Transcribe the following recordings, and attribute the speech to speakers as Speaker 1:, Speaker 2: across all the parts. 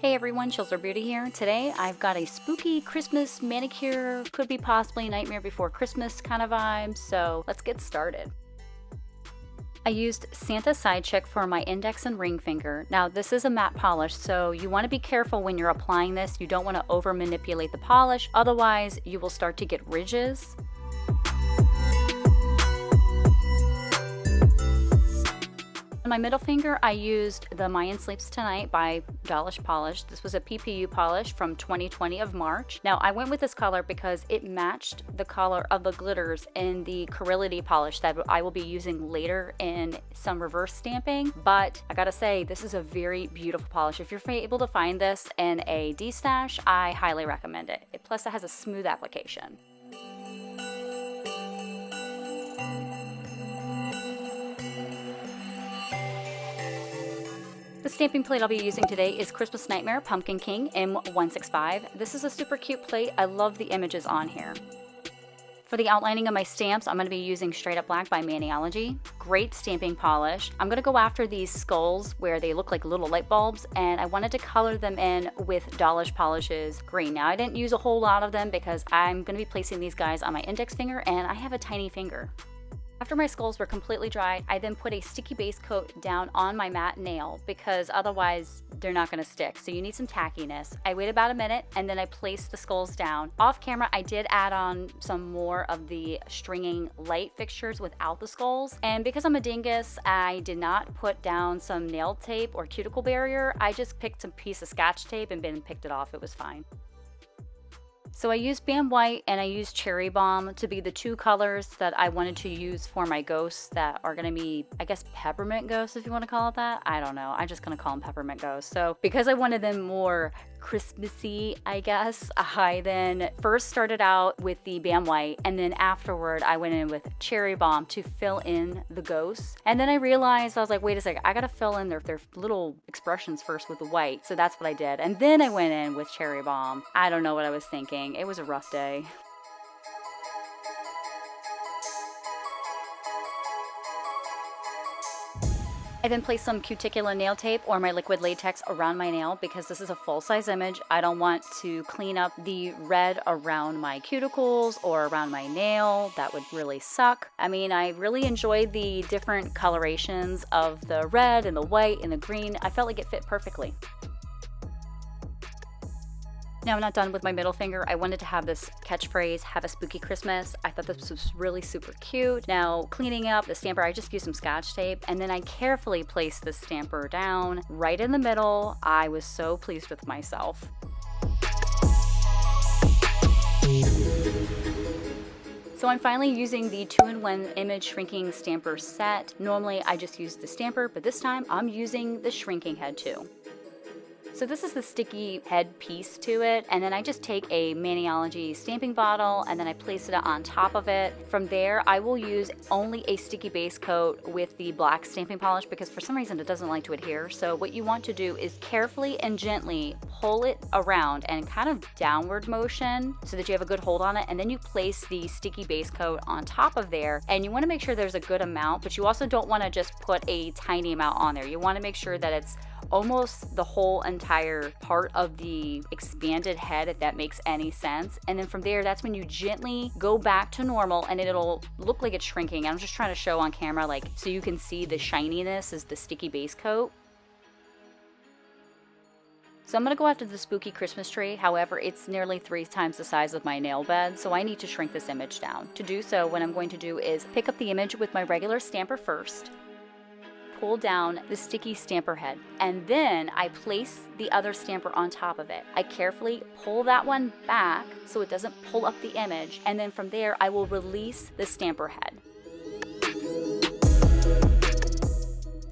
Speaker 1: Hey everyone, 𝗂𝗍𝗍𝗘 here. Today I've got a spooky Christmas manicure, could be possibly Nightmare Before Christmas kind of vibe, so let's get started. I used Santa Side Check for my index and ring finger. Now this is a matte polish, so you want to be careful when you're applying this. You don't want to over manipulate the polish, otherwise you will start to get ridges. On my middle finger, I used the Mayan Sleeps Tonight by Dollish polish. This was a PPU polish from 2020 of March. Now, I went with this color because it matched the color of the glitters in the Chirality polish that I will be using later in some reverse stamping. But I gotta say, this is a very beautiful polish. If you're able to find this in a D-stash, I highly recommend it. Plus, it has a smooth application. The stamping plate I'll be using today is Christmas Nightmare Pumpkin King M165. This is a super cute plate. I love the images on here. For the outlining of my stamps, I'm going to be using Straight Up Black by 𝘂𝗎ology. Great stamping polish. I'm going to go after these skulls where they look like little light bulbs, and I wanted to color them in with Dollish Polish's green. Now, I didn't use a whole lot of them because I'm going to be placing these guys on my index finger, and I have a tiny finger. After my skulls were completely dried, I then put a sticky base coat down on my matte nail because otherwise they're not going to stick. So you need some tackiness. I wait about a minute and then I placed the skulls down. Off camera, I did add on some more of the stringing light fixtures without the skulls. And because I'm a dingus, I did not put down some nail tape or cuticle barrier. I just picked a piece of Scotch tape and then picked it off. It was fine. So I used Bam White and I used Cherry Bomb to be the two colors that I wanted to use for my ghosts that are going to be, I guess, peppermint ghosts, if you want to call it that. I don't know. I'm just going to call them peppermint ghosts. So because I wanted them more Christmassy, I guess, I then first started out with the Bam White, and then afterward I went in with Cherry Bomb to fill in the ghosts. And then I realized, I was like, wait a second, I gotta fill in their little expressions first with the white. So that's what I did. And then I went in with Cherry Bomb. I don't know what I was thinking. It was a rough day. I then placed some cuticular nail tape or my liquid latex around my nail because this is a full-size image. I don't want to clean up the red around my cuticles or around my nail. That would really suck. I mean, I really enjoyed the different colorations of the red and the white and the green. I felt like it fit perfectly. Now I'm not done with my middle finger. I wanted to have this catchphrase, "Have a spooky Christmas." I thought this was really super cute. Now cleaning up the stamper, I just used some Scotch tape and then I carefully placed the stamper down right in the middle. I was so pleased with myself. So I'm finally using the 2-in-1 image shrinking stamper set. Normally I just use the stamper, but this time I'm using the shrinking head too. So this is the sticky head piece to it, and then I just take a 𝘂𝗎ology stamping bottle and then I place it on top of it. From there, I will use only a sticky base coat with the black stamping polish because for some reason it doesn't like to adhere. So what you want to do is carefully and gently pull it around and kind of downward motion so that you have a good hold on it, and then you place the sticky base coat on top of there, and you want to make sure there's a good amount, but you also don't want to just put a tiny amount on there. You want to make sure that it's almost the whole entire part of the expanded head, if that makes any sense. And then from there, that's when you gently go back to normal and it'll look like it's shrinking. I'm just trying to show on camera, like, so you can see the shininess is the sticky base coat. So I'm going to go after the spooky Christmas tree. However, it's nearly 3 times the size of my nail bed, so I need to shrink this image down. To do so, what I'm going to do is pick up the image with my regular stamper first, pull down the sticky stamper head, and then I place the other stamper on top of it. I carefully pull that one back so it doesn't pull up the image, and then from there I will release the stamper head.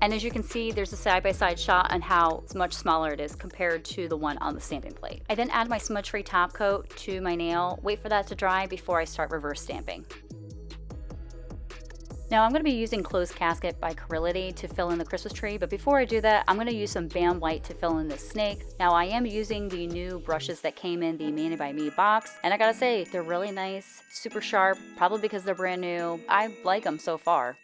Speaker 1: And as you can see, there's a side-by-side shot on how much smaller it is compared to the one on the stamping plate. I then add my smudge-free top coat to my nail, wait for that to dry before I start reverse stamping. Now I'm going to be using Closed Casket by Chirality to fill in the Christmas tree, but before I do that, I'm going to use some Bam White to fill in this snake. Now I am using the new brushes that came in the Mani by Me box, and I gotta say, they're really nice, super sharp, probably because they're brand new. I like them so far.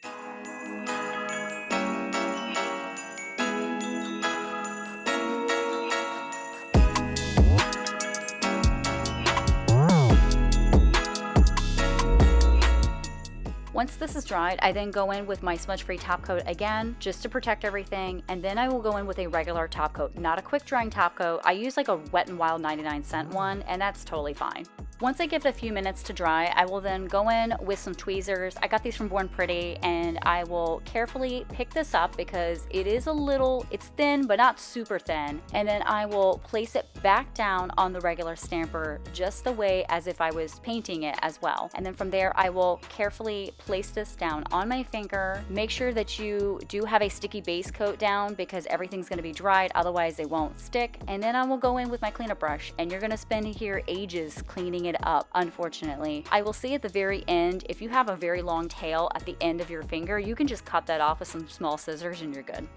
Speaker 1: Once this is dried, I then go in with my smudge-free top coat again, just to protect everything, and then I will go in with a regular top coat, not a quick drying top coat. I use like a Wet n Wild 99-cent one, and that's totally fine. Once I give it a few minutes to dry, I will then go in with some tweezers. I got these from Born Pretty, and I will carefully pick this up because it is it's thin, but not super thin. And then I will place it back down on the regular stamper, just the way as if I was painting it as well. And then from there, I will carefully place this down on my finger. Make sure that you do have a sticky base coat down because everything's gonna be dried, otherwise they won't stick. And then I will go in with my cleanup brush, and you're gonna spend here ages cleaning it up, unfortunately. I will say at the very end, if you have a very long tail at the end of your finger, you can just cut that off with some small scissors and you're good.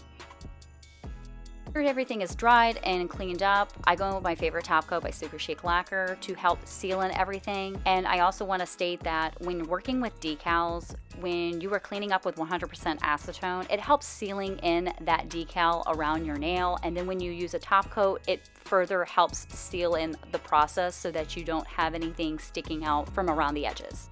Speaker 1: After everything is dried and cleaned up, I go in with my favorite top coat by 𝗂𝗏 Lacquer to help seal in everything. And I also want to state that when working with decals, when you are cleaning up with 100% acetone, it helps sealing in that decal around your nail. And then when you use a top coat, it further helps seal in the process so that you don't have anything sticking out from around the edges.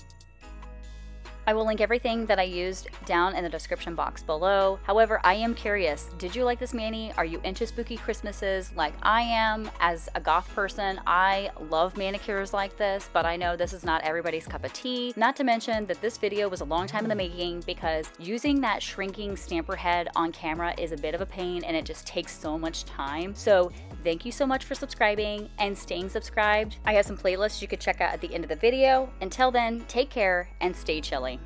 Speaker 1: I will link everything that I used down in the description box below. However, I am curious, did you like this mani? Are you into spooky Christmases like I am? As a goth person, I love manicures like this, but I know this is not everybody's cup of tea. Not to mention that this video was a long time in the making because using that shrinking stamper head on camera is a bit of a pain and it just takes so much time. So thank you so much for subscribing and staying subscribed. I have some playlists you could check out at the end of the video. Until then, take care and stay chilly.